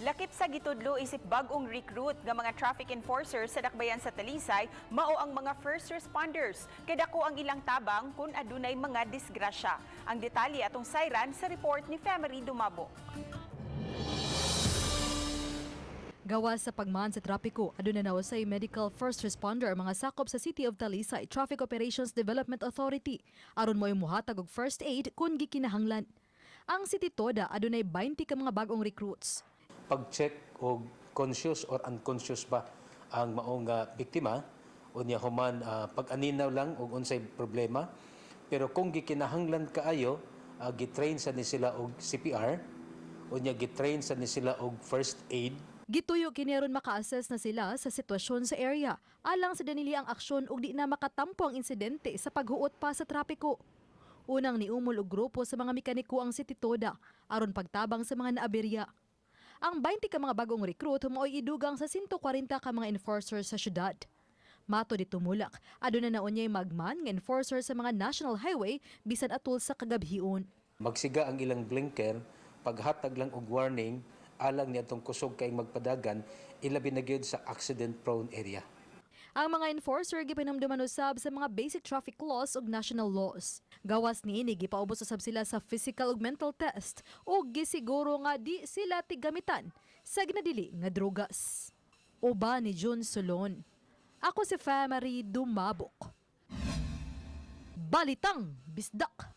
Lakip sa gitudlo isip bag-ong recruit nga mga traffic enforcers sa dakbayan sa Talisay mao ang mga first responders. Kay dako ang ilang tabang kung adunay mga disgrasya. Ang detalye atong sayran sa report ni Femery Dumabo. Gawas sa pagmaan sa trapiko, aduna na usay medical first responder ang mga sakop sa City of Talisay Traffic Operations Development Authority aron mo muhatag og first aid kung gikinahanglan. Ang City Toda adunay 20 ka mga bag-ong recruits. Pag-check o conscious or unconscious ba ang maong biktima unya human pag-aninaw lang og unsay problema, pero kung gikinahanglan kaayo gitrain sa ni sila og CPR unya gitrain sa ni sila og first aid. Gituyo kini ron maka-assess na sila sa sitwasyon sa area alang sa danili ang aksyon ug di na makatampo ang insidente sa paghuot pa sa trapiko. Unang niumol og grupo sa mga mekaniko ang City Toda aron pagtabang sa mga naaberya. Ang 20 ka mga bagong recruit humoy idugang sa 140 ka mga enforcers sa syudad. Mato di tumulak, aduna na unyay magman nga enforcer sa mga national highway bisan atul sa kagabhion. Magsiga ang ilang blinker, paghatag lang og warning alang niadtong kusog kay magpadagan ilabi na gyud sa accident prone area. Ang mga enforcer gipanamduman usab sa mga basic traffic laws ug national laws. Gawas niini gipaubos usab sila sa physical ug mental test ug gisiguro nga di sila tigamitan sa ginadili nga drogas. Uba ni Jun Solon. Ako si Femery Dumabok. Balitang Bisdak.